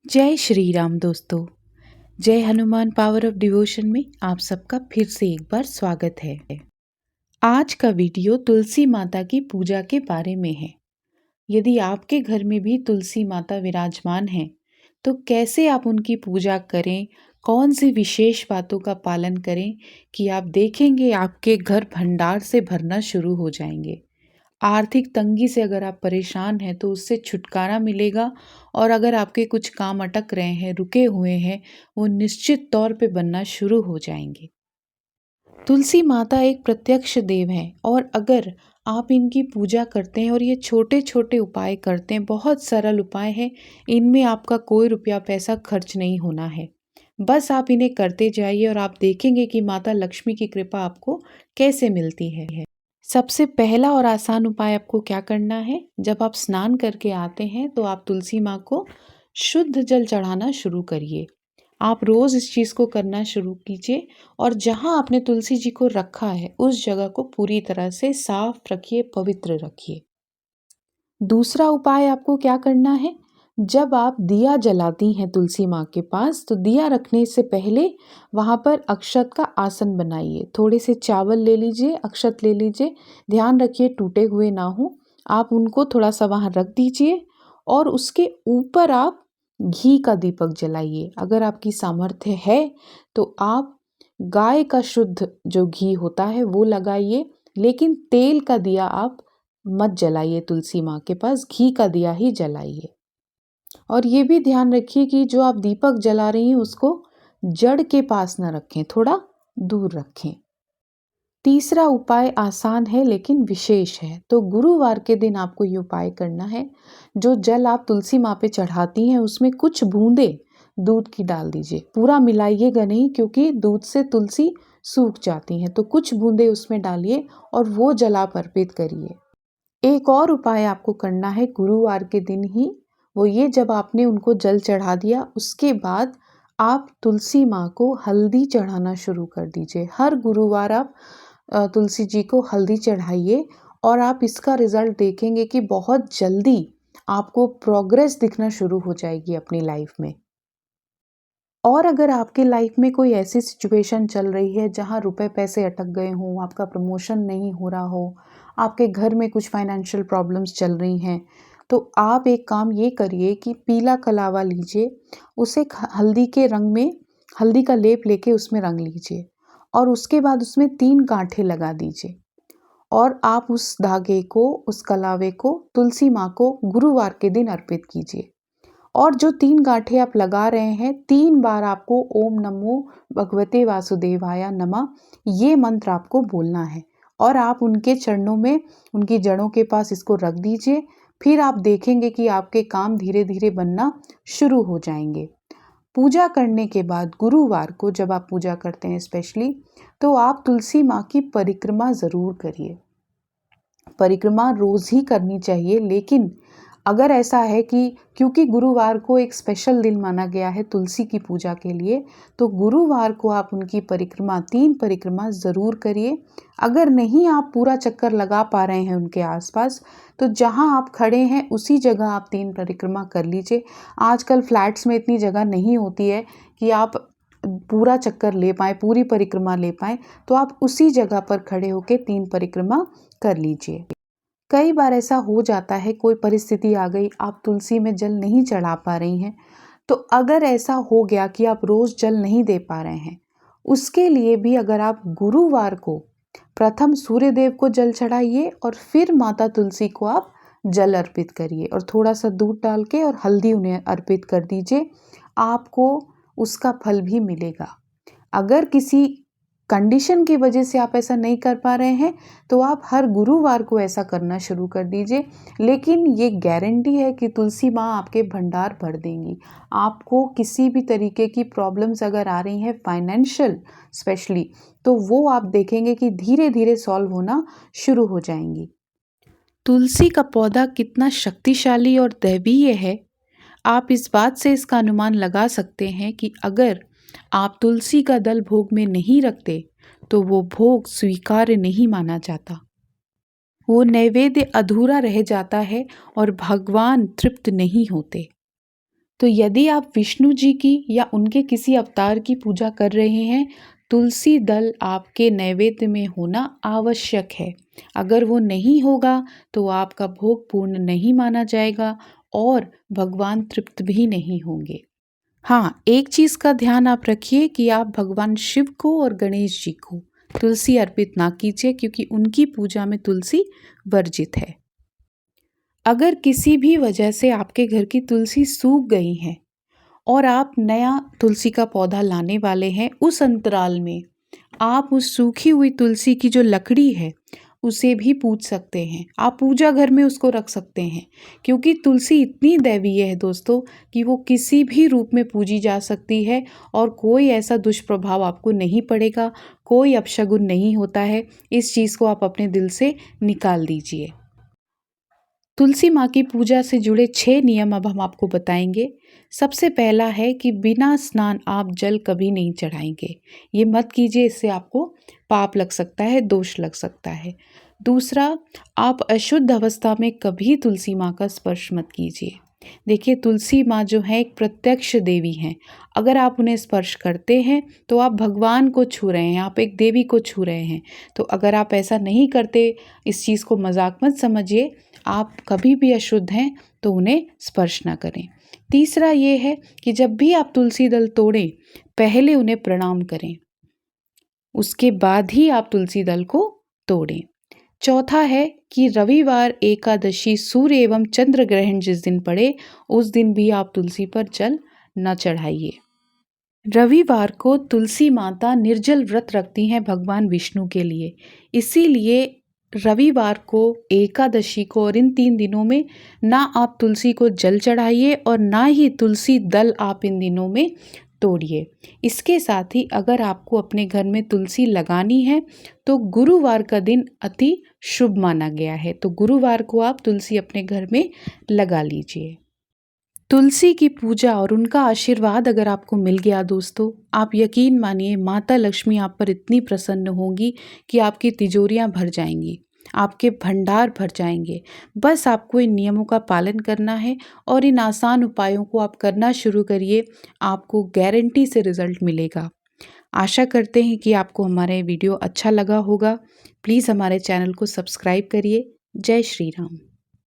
जय श्री राम दोस्तों। जय हनुमान पावर ऑफ डिवोशन में आप सबका फिर से एक बार स्वागत है। आज का वीडियो तुलसी माता की पूजा के बारे में है। यदि आपके घर में भी तुलसी माता विराजमान है तो कैसे आप उनकी पूजा करें, कौन सी विशेष बातों का पालन करें कि आप देखेंगे आपके घर भंडार से भरना शुरू हो जाएंगे। आर्थिक तंगी से अगर आप परेशान हैं तो उससे छुटकारा मिलेगा और अगर आपके कुछ काम अटक रहे हैं, रुके हुए हैं, वो निश्चित तौर पे बनना शुरू हो जाएंगे। तुलसी माता एक प्रत्यक्ष देव है और अगर आप इनकी पूजा करते हैं और ये छोटे छोटे उपाय करते हैं, बहुत सरल उपाय हैं, इनमें आपका कोई रुपया पैसा खर्च नहीं होना है। बस आप इन्हें करते जाइए और आप देखेंगे कि माता लक्ष्मी की कृपा आपको कैसे मिलती है। सबसे पहला और आसान उपाय आपको क्या करना है, जब आप स्नान करके आते हैं तो आप तुलसी माँ को शुद्ध जल चढ़ाना शुरू करिए। आप रोज़ इस चीज़ को करना शुरू कीजिए और जहाँ आपने तुलसी जी को रखा है उस जगह को पूरी तरह से साफ रखिए, पवित्र रखिए। दूसरा उपाय आपको क्या करना है, जब आप दिया जलाती हैं तुलसी माँ के पास तो दिया रखने से पहले वहाँ पर अक्षत का आसन बनाइए। थोड़े से चावल ले लीजिए, अक्षत ले लीजिए, ध्यान रखिए टूटे हुए ना हो। आप उनको थोड़ा सा वहाँ रख दीजिए और उसके ऊपर आप घी का दीपक जलाइए। अगर आपकी सामर्थ्य है तो आप गाय का शुद्ध जो घी होता है वो लगाइए, लेकिन तेल का दिया आप मत जलाइए। तुलसी माँ के पास घी का दिया ही जलाइए। और ये भी ध्यान रखिए कि जो आप दीपक जला रही हैं उसको जड़ के पास न रखें, थोड़ा दूर रखें। तीसरा उपाय आसान है लेकिन विशेष है। तो गुरुवार के दिन आपको ये उपाय करना है। जो जल आप तुलसी माँ पे चढ़ाती हैं उसमें कुछ बूंदे दूध की डाल दीजिए। पूरा मिलाइएगा नहीं क्योंकि दूध से तुलसी सूख जाती हैं, तो कुछ बूंदे उसमें डालिए और वो जल आप अर्पित करिए। एक और उपाय आपको करना है गुरुवार के दिन ही, वो ये, जब आपने उनको जल चढ़ा दिया उसके बाद आप तुलसी माँ को हल्दी चढ़ाना शुरू कर दीजिए। हर गुरुवार आप तुलसी जी को हल्दी चढ़ाइए और आप इसका रिजल्ट देखेंगे कि बहुत जल्दी आपको प्रोग्रेस दिखना शुरू हो जाएगी अपनी लाइफ में। और अगर आपके लाइफ में कोई ऐसी सिचुएशन चल रही है जहाँ रुपए पैसे अटक गए हों, आपका प्रमोशन नहीं हो रहा हो, आपके घर में कुछ फाइनेंशियल प्रॉब्लम्स चल रही हैं, तो आप एक काम ये करिए कि पीला कलावा लीजिए, उसे हल्दी के रंग में हल्दी का लेप लेके उसमें रंग लीजिए और उसके बाद उसमें 3 गांठें लगा दीजिए और आप उस धागे को, उस कलावे को तुलसी माँ को गुरुवार के दिन अर्पित कीजिए। और जो 3 गांठें आप लगा रहे हैं, 3 बार आपको ओम नमो भगवते वासुदेवाय नमः ये मंत्र आपको बोलना है और आप उनके चरणों में, उनकी जड़ों के पास इसको रख दीजिए। फिर आप देखेंगे कि आपके काम धीरे धीरे बनना शुरू हो जाएंगे। पूजा करने के बाद गुरुवार को जब आप पूजा करते हैं स्पेशली, तो आप तुलसी माँ की परिक्रमा ज़रूर करिए। परिक्रमा रोज ही करनी चाहिए, लेकिन अगर ऐसा है कि क्योंकि गुरुवार को एक स्पेशल दिन माना गया है तुलसी की पूजा के लिए, तो गुरुवार को आप उनकी परिक्रमा 3 परिक्रमा ज़रूर करिए। अगर नहीं आप पूरा चक्कर लगा पा रहे हैं उनके आसपास, तो जहां आप खड़े हैं उसी जगह आप 3 परिक्रमा कर लीजिए। आजकल फ्लैट्स में इतनी जगह नहीं होती है कि आप पूरा चक्कर ले पाएँ, पूरी परिक्रमा ले पाएँ, तो आप उसी जगह पर खड़े होकर 3 परिक्रमा कर लीजिए। कई बार ऐसा हो जाता है, कोई परिस्थिति आ गई, आप तुलसी में जल नहीं चढ़ा पा रही हैं, तो अगर ऐसा हो गया कि आप रोज़ जल नहीं दे पा रहे हैं, उसके लिए भी अगर आप गुरुवार को प्रथम सूर्य देव को जल चढ़ाइए और फिर माता तुलसी को आप जल अर्पित करिए और थोड़ा सा दूध डाल के और हल्दी उन्हें अर्पित कर दीजिए, आपको उसका फल भी मिलेगा। अगर किसी कंडीशन की वजह से आप ऐसा नहीं कर पा रहे हैं, तो आप हर गुरुवार को ऐसा करना शुरू कर दीजिए। लेकिन ये गारंटी है कि तुलसी माँ आपके भंडार भर देंगी। आपको किसी भी तरीके की प्रॉब्लम्स अगर आ रही हैं फाइनेंशियल स्पेशली, तो वो आप देखेंगे कि धीरे धीरे सॉल्व होना शुरू हो जाएंगी। तुलसी का पौधा कितना शक्तिशाली और दैवीय है, आप इस बात से इसका अनुमान लगा सकते हैं कि अगर आप तुलसी का दल भोग में नहीं रखते तो वो भोग स्वीकार्य नहीं माना जाता, वो नैवेद्य अधूरा रह जाता है और भगवान तृप्त नहीं होते। तो यदि आप विष्णु जी की या उनके किसी अवतार की पूजा कर रहे हैं, तुलसी दल आपके नैवेद्य में होना आवश्यक है। अगर वो नहीं होगा तो आपका भोग पूर्ण नहीं माना जाएगा और भगवान तृप्त भी नहीं होंगे। हाँ, एक चीज़ का ध्यान आप रखिए कि आप भगवान शिव को और गणेश जी को तुलसी अर्पित ना कीजिए, क्योंकि उनकी पूजा में तुलसी वर्जित है। अगर किसी भी वजह से आपके घर की तुलसी सूख गई है और आप नया तुलसी का पौधा लाने वाले हैं, उस अंतराल में आप उस सूखी हुई तुलसी की जो लकड़ी है उसे भी पूज सकते हैं। आप पूजा घर में उसको रख सकते हैं, क्योंकि तुलसी इतनी दैवीय है दोस्तों कि वो किसी भी रूप में पूजी जा सकती है और कोई ऐसा दुष्प्रभाव आपको नहीं पड़ेगा, कोई अपशगुन नहीं होता है। इस चीज़ को आप अपने दिल से निकाल दीजिए। तुलसी माँ की पूजा से जुड़े 6 नियम अब हम आपको बताएंगे। सबसे पहला है कि बिना स्नान आप जल कभी नहीं चढ़ाएंगे। ये मत कीजिए, इससे आपको पाप लग सकता है, दोष लग सकता है। दूसरा, आप अशुद्ध अवस्था में कभी तुलसी माँ का स्पर्श मत कीजिए। देखिए, तुलसी माँ जो है एक प्रत्यक्ष देवी हैं। अगर आप उन्हें स्पर्श करते हैं तो आप भगवान को छू रहे हैं, आप एक देवी को छू रहे हैं। तो अगर आप ऐसा नहीं करते, इस चीज़ को मजाक मत समझिए। आप कभी भी अशुद्ध हैं तो उन्हें स्पर्श ना करें। तीसरा ये है कि जब भी आप तुलसी दल तोड़ें, पहले उन्हें प्रणाम करें, उसके बाद ही आप तुलसी दल को तोड़ें। चौथा है कि रविवार, एकादशी, सूर्य एवं चंद्र ग्रहण जिस दिन पड़े उस दिन भी आप तुलसी पर जल न चढ़ाइए। रविवार को तुलसी माता निर्जल व्रत रखती हैं भगवान विष्णु के लिए, इसीलिए रविवार को, एकादशी को और इन 3 दिनों में ना आप तुलसी को जल चढ़ाइए और ना ही तुलसी दल आप इन दिनों में तोड़िए। इसके साथ ही अगर आपको अपने घर में तुलसी लगानी है तो गुरुवार का दिन अति शुभ माना गया है, तो गुरुवार को आप तुलसी अपने घर में लगा लीजिए। तुलसी की पूजा और उनका आशीर्वाद अगर आपको मिल गया दोस्तों, आप यकीन मानिए माता लक्ष्मी आप पर इतनी प्रसन्न होंगी कि आपकी तिजोरियां भर जाएंगी, आपके भंडार भर जाएंगे। बस आपको इन नियमों का पालन करना है और इन आसान उपायों को आप करना शुरू करिए, आपको गारंटी से रिजल्ट मिलेगा। आशा करते हैं कि आपको हमारा ये वीडियो अच्छा लगा होगा। प्लीज़ हमारे चैनल को सब्सक्राइब करिए। जय श्री राम।